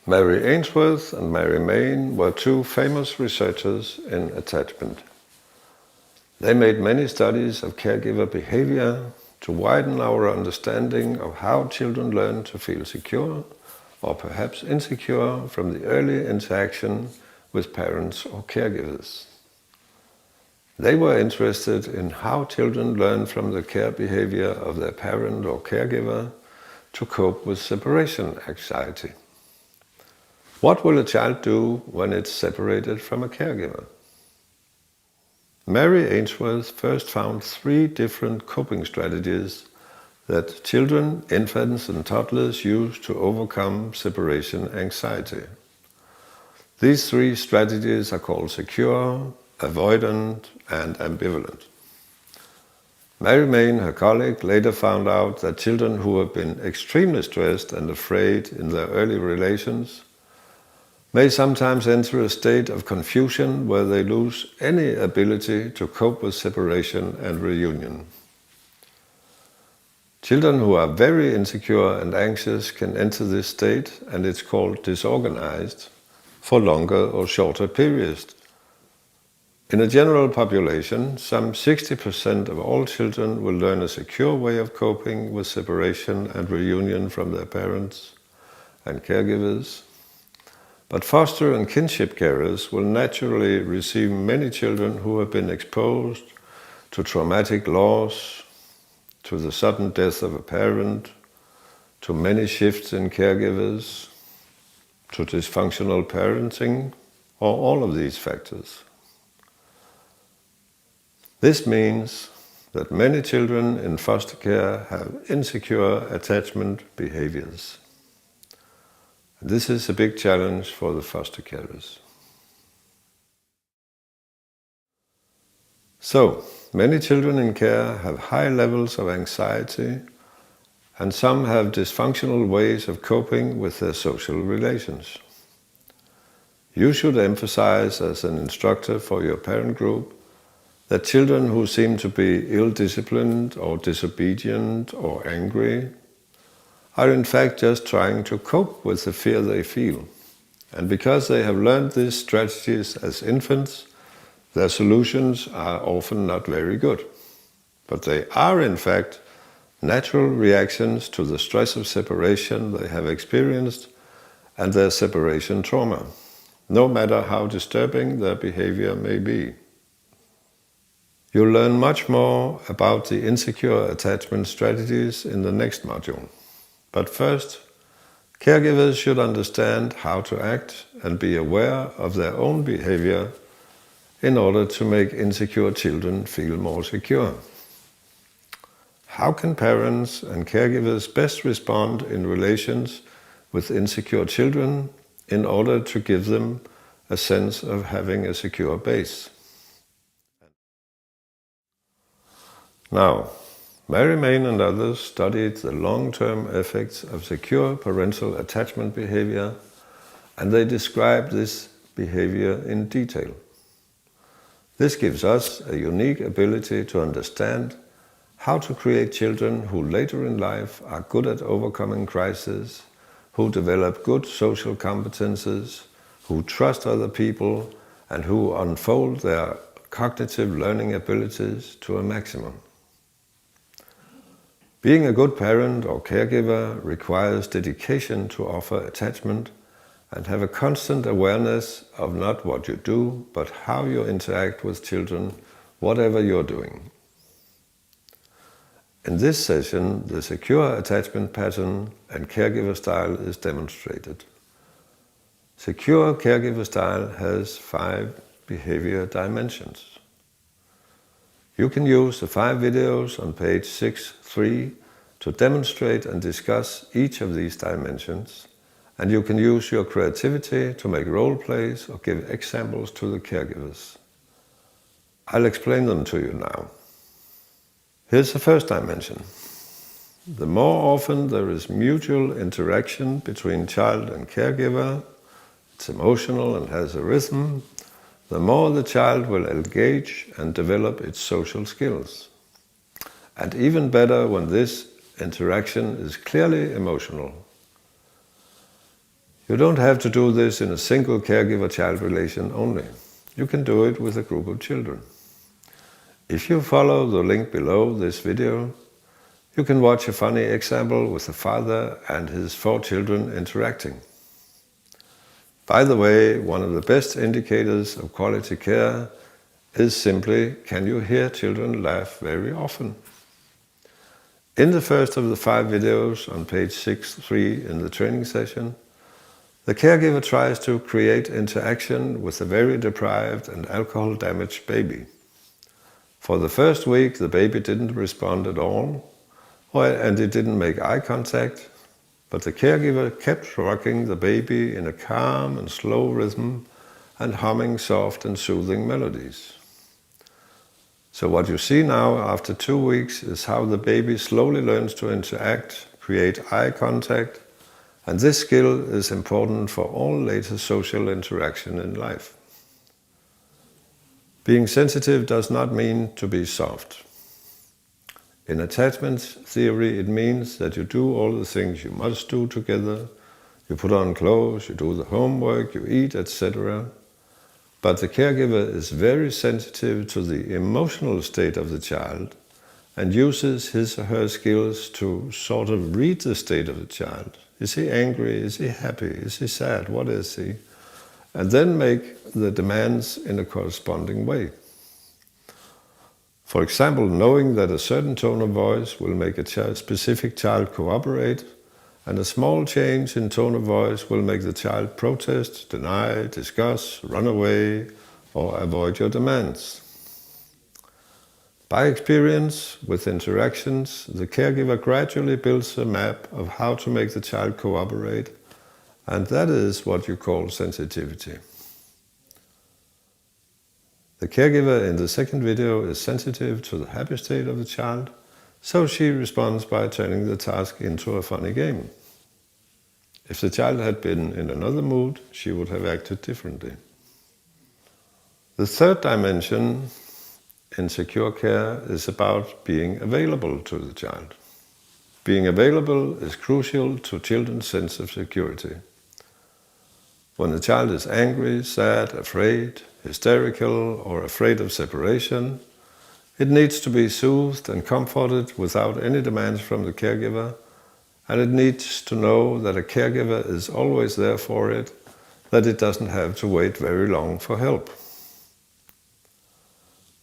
Mary Ainsworth and Mary Main were two famous researchers in attachment. They made many studies of caregiver behavior to widen our understanding of how children learn to feel secure or perhaps insecure from the early interaction with parents or caregivers. They were interested in how children learn from the care behavior of their parent or caregiver to cope with separation anxiety. What will a child do when it's separated from a caregiver? Mary Ainsworth first found 3 different coping strategies that children, infants and toddlers use to overcome separation anxiety. These 3 strategies are called secure, avoidant and ambivalent. Mary Main, her colleague, later found out that children who have been extremely stressed and afraid in their early relations may sometimes enter a state of confusion where they lose any ability to cope with separation and reunion. Children who are very insecure and anxious can enter this state, and it's called disorganized, for longer or shorter periods. In a general population, some 60% of all children will learn a secure way of coping with separation and reunion from their parents and caregivers. But foster and kinship carers will naturally receive many children who have been exposed to traumatic loss, to the sudden death of a parent, to many shifts in caregivers, to dysfunctional parenting, or all of these factors. This means that many children in foster care have insecure attachment behaviors. This is a big challenge for the foster carers. So, many children in care have high levels of anxiety, and some have dysfunctional ways of coping with their social relations. You should emphasize as an instructor for your parent group that children who seem to be ill-disciplined or disobedient or angry are in fact just trying to cope with the fear they feel. And because they have learned these strategies as infants, their solutions are often not very good. But they are in fact natural reactions to the stress of separation they have experienced and their separation trauma, no matter how disturbing their behavior may be. You'll learn much more about the insecure attachment strategies in the next module. But first, caregivers should understand how to act and be aware of their own behavior in order to make insecure children feel more secure. How can parents and caregivers best respond in relations with insecure children in order to give them a sense of having a secure base? Now, Mary Main and others studied the long-term effects of secure parental attachment behavior, and they described this behavior in detail. This gives us a unique ability to understand how to create children who later in life are good at overcoming crises, who develop good social competences, who trust other people, and who unfold their cognitive learning abilities to a maximum. Being a good parent or caregiver requires dedication to offer attachment and have a constant awareness of not what you do, but how you interact with children, whatever you're doing. In this session, the secure attachment pattern and caregiver style is demonstrated. Secure caregiver style has 5 behavior dimensions. You can use the 5 videos on page 6.3 to demonstrate and discuss each of these dimensions, and you can use your creativity to make role plays or give examples to the caregivers. I'll explain them to you now. Here's the first dimension. The more often there is mutual interaction between child and caregiver, it's emotional and has a rhythm, the more the child will engage and develop its social skills. And even better when this interaction is clearly emotional. You don't have to do this in a single caregiver-child relation only. You can do it with a group of children. If you follow the link below this video, you can watch a funny example with a father and his 4 children interacting. By the way, one of the best indicators of quality care is simply, can you hear children laugh very often? In the first of the 5 videos on page 6.3 in the training session, the caregiver tries to create interaction with a very deprived and alcohol-damaged baby. For the first week, the baby didn't respond at all, and it didn't make eye contact, but the caregiver kept rocking the baby in a calm and slow rhythm and humming soft and soothing melodies. So what you see now after 2 weeks is how the baby slowly learns to interact, create eye contact, and this skill is important for all later social interaction in life. Being sensitive does not mean to be soft. In attachment theory, it means that you do all the things you must do together. You put on clothes, you do the homework, you eat, etc. But the caregiver is very sensitive to the emotional state of the child and uses his or her skills to sort of read the state of the child. Is he angry? Is he happy? Is he sad? What is he? And then make the demands in a corresponding way. For example, knowing that a certain tone of voice will make a specific child cooperate, and a small change in tone of voice will make the child protest, deny, discuss, run away, or avoid your demands. By experience with interactions, the caregiver gradually builds a map of how to make the child cooperate, and that is what you call sensitivity. The caregiver in the second video is sensitive to the happy state of the child, so she responds by turning the task into a funny game. If the child had been in another mood, she would have acted differently. The third dimension in secure care is about being available to the child. Being available is crucial to children's sense of security. When the child is angry, sad, afraid, hysterical, or afraid of separation, it needs to be soothed and comforted without any demands from the caregiver, and it needs to know that a caregiver is always there for it, that it doesn't have to wait very long for help.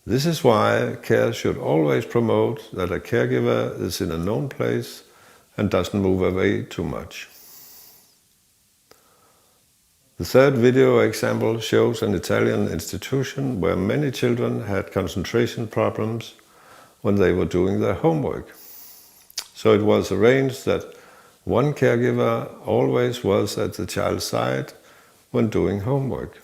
This is why care should always promote that a caregiver is in a known place and doesn't move away too much. The third video example shows an Italian institution where many children had concentration problems when they were doing their homework. So it was arranged that one caregiver always was at the child's side when doing homework.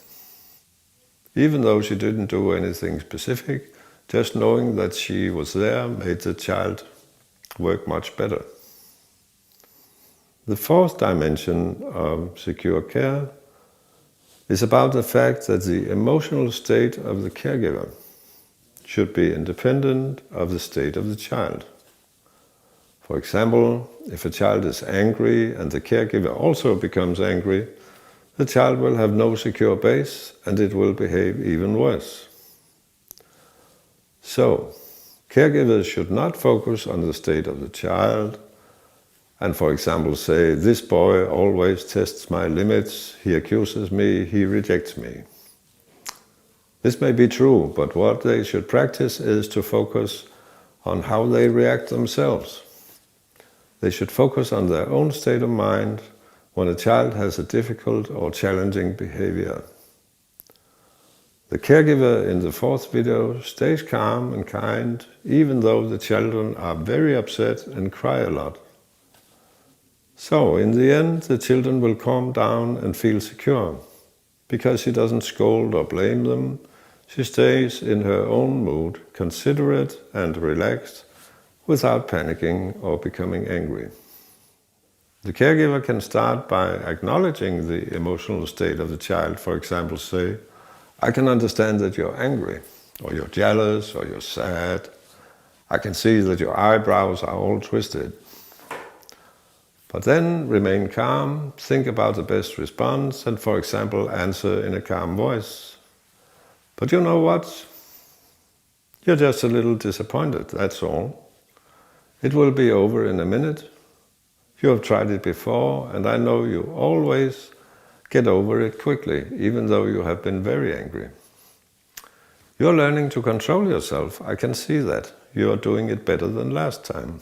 Even though she didn't do anything specific, just knowing that she was there made the child work much better. The fourth dimension of secure care is about the fact that the emotional state of the caregiver should be independent of the state of the child. For example, if a child is angry and the caregiver also becomes angry, the child will have no secure base and it will behave even worse. So, caregivers should not focus on the state of the child and, for example, say, "This boy always tests my limits, he accuses me, he rejects me." This may be true, but what they should practice is to focus on how they react themselves. They should focus on their own state of mind when a child has a difficult or challenging behavior. The caregiver in the fourth video stays calm and kind, even though the children are very upset and cry a lot. So, in the end, the children will calm down and feel secure. Because she doesn't scold or blame them, she stays in her own mood, considerate and relaxed, without panicking or becoming angry. The caregiver can start by acknowledging the emotional state of the child. For example, say, "I can understand that you're angry, or you're jealous, or you're sad. I can see that your eyebrows are all twisted." But then remain calm, think about the best response, and for example, answer in a calm voice. But you know what? You're just a little disappointed, that's all. It will be over in a minute. You have tried it before, and I know you always get over it quickly, even though you have been very angry. You're learning to control yourself, I can see that. You are doing it better than last time.